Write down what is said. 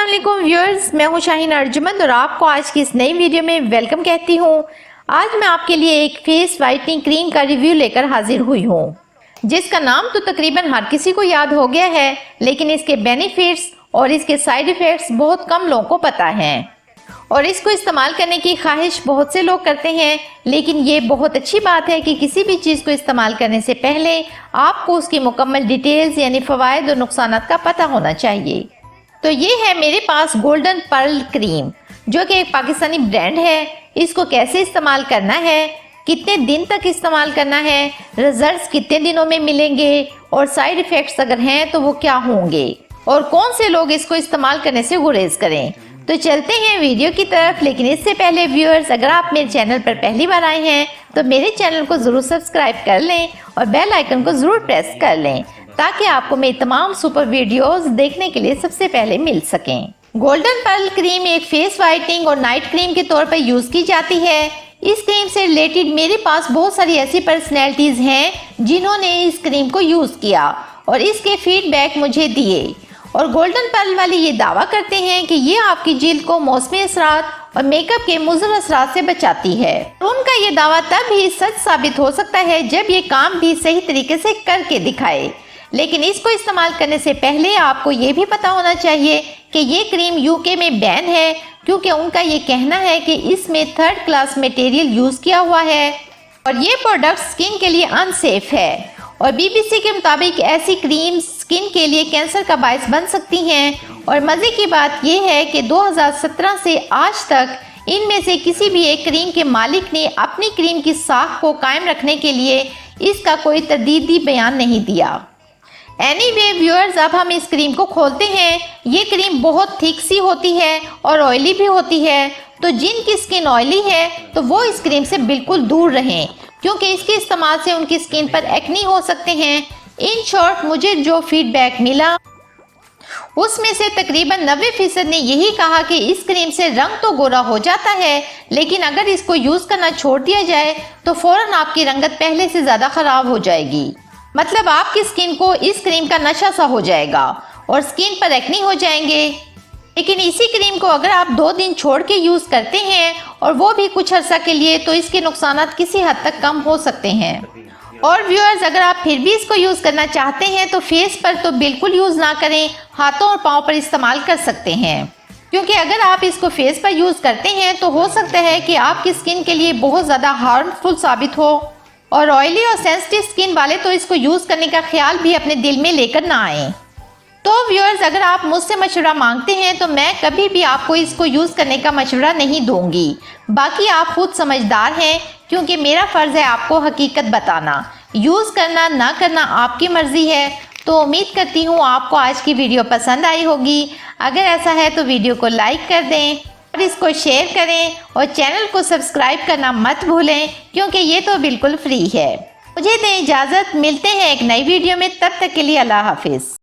अस्सलाम वालेकुम व्यूअर्स, मैं हूं शाहीन अर्जुमंद और आपको आज की इस नई वीडियो में वेलकम कहती हूं। आज मैं आपके लिए एक फेस वाइटनिंग क्रीम का रिव्यू लेकर हाजिर हुई हूं, जिसका नाम तो तकरीबन हर किसी को याद हो गया है, लेकिन इसके बेनिफिट्स और इसके साइड इफ़ेक्ट्स बहुत कम लोगों को पता हैं और इसको इस्तेमाल करने की ख्वाहिश बहुत से लोग करते हैं। लेकिन ये बहुत अच्छी बात है कि किसी भी चीज़ को इस्तेमाल करने से पहले आपको उसकी मुकम्मल डिटेल्स यानी फ़वाइद और नुकसानात का पता होना चाहिए। तो ये है मेरे पास गोल्डन पर्ल क्रीम, जो कि एक पाकिस्तानी ब्रांड है। इसको कैसे इस्तेमाल करना है, कितने दिन तक इस्तेमाल करना है, रिजल्ट्स कितने दिनों में मिलेंगे और साइड इफ़ेक्ट्स अगर हैं तो वो क्या होंगे और कौन से लोग इसको इस्तेमाल करने से गुरेज करें। तो चलते हैं वीडियो की तरफ। लेकिन इससे पहले व्यूअर्स, अगर आप मेरे चैनल पर पहली बार आए हैं तो मेरे चैनल को ज़रूर सब्सक्राइब कर लें और बेल आइकन को ज़रूर प्रेस कर लें, ताकि आपको मेरी तमाम सुपर वीडियोस देखने के लिए सबसे पहले मिल सकें। गोल्डन पर्ल क्रीम एक फेस वाइटनिंग और नाइट क्रीम के तौर पर यूज़ की जाती है। इस क्रीम से रिलेटेड मेरे पास बहुत सारी ऐसी पर्सनैलिटीज़ हैं जिन्होंने इस क्रीम को यूज़ किया और इसके फीडबैक मुझे दिए, और गोल्डन पर्ल वाले ये दावा करते हैं कि ये आपकी जिल्द को मौसमी असरात और मेकअप के मुज़र असरात से बचाती है। उनका ये दावा तब ही सच साबित हो सकता है जब ये काम भी सही तरीके से करके दिखाए। लेकिन इसको इस्तेमाल करने से पहले आपको ये भी पता होना चाहिए कि ये क्रीम यूके में बैन है, क्योंकि उनका ये कहना है कि इसमें थर्ड क्लास मटेरियल यूज़ किया हुआ है और ये प्रोडक्ट स्किन के लिए अनसेफ है। और बीबीसी के मुताबिक ऐसी क्रीम स्किन के लिए कैंसर का बायस बन सकती हैं। और मज़े की बात यह है कि 2017 से आज तक इनमें से किसी भी एक क्रीम के मालिक ने अपनी क्रीम की साख को कायम रखने के लिए इसका कोई तरदीदी बयान नहीं दिया। एनीवे व्यूअर्स, अब हम इस क्रीम को खोलते हैं। ये क्रीम बहुत थिक सी होती है और ऑयली भी होती है, तो जिनकी स्किन ऑयली है तो वो इस क्रीम से बिल्कुल दूर रहें, क्योंकि इसके इस्तेमाल से उनकी स्किन पर एक्नी हो सकते हैं। इन शॉर्ट, मुझे जो फीडबैक मिला उसमें से तकरीबन 90% ने यही कहा कि इस क्रीम से रंग तो गोरा हो जाता है, लेकिन अगर इसको यूज़ करना छोड़ दिया जाए तो फ़ौरन आपकी रंगत पहले से ज़्यादा ख़राब हो जाएगी। मतलब आपकी स्किन को इस क्रीम का नशा सा हो जाएगा और स्किन पर एक्नी हो जाएंगे। लेकिन इसी क्रीम को अगर आप 2 दिन छोड़ के यूज़ करते हैं और वो भी कुछ अर्सा के लिए, तो इसके नुकसानात किसी हद तक कम हो सकते हैं। और व्यूअर्स, अगर आप फिर भी इसको यूज़ करना चाहते हैं तो फेस पर तो बिल्कुल यूज़ ना करें, हाथों और पाँव पर इस्तेमाल कर सकते हैं, क्योंकि अगर आप इसको फेस पर यूज़ करते हैं तो हो सकता है कि आपकी स्किन के लिए बहुत ज़्यादा हार्मफुल साबित हो। और ऑयली और सेंसिटिव स्किन वाले तो इसको यूज़ करने का ख्याल भी अपने दिल में लेकर ना आए। तो व्यूअर्स, अगर आप मुझसे मशवरा मांगते हैं तो मैं कभी भी आपको इसको यूज़ करने का मशवरा नहीं दूंगी। बाकी आप खुद समझदार हैं, क्योंकि मेरा फ़र्ज़ है आपको हकीकत बताना। यूज़ करना ना करना आपकी मर्ज़ी है। तो उम्मीद करती हूँ आपको आज की वीडियो पसंद आई होगी। अगर ऐसा है तो वीडियो को लाइक कर दें और इसको शेयर करें और चैनल को सब्सक्राइब करना मत भूलें, क्योंकि ये तो बिल्कुल फ्री है। मुझे दें इजाज़त, मिलते हैं एक नई वीडियो में। तब तक के लिए अल्लाह हाफिज़।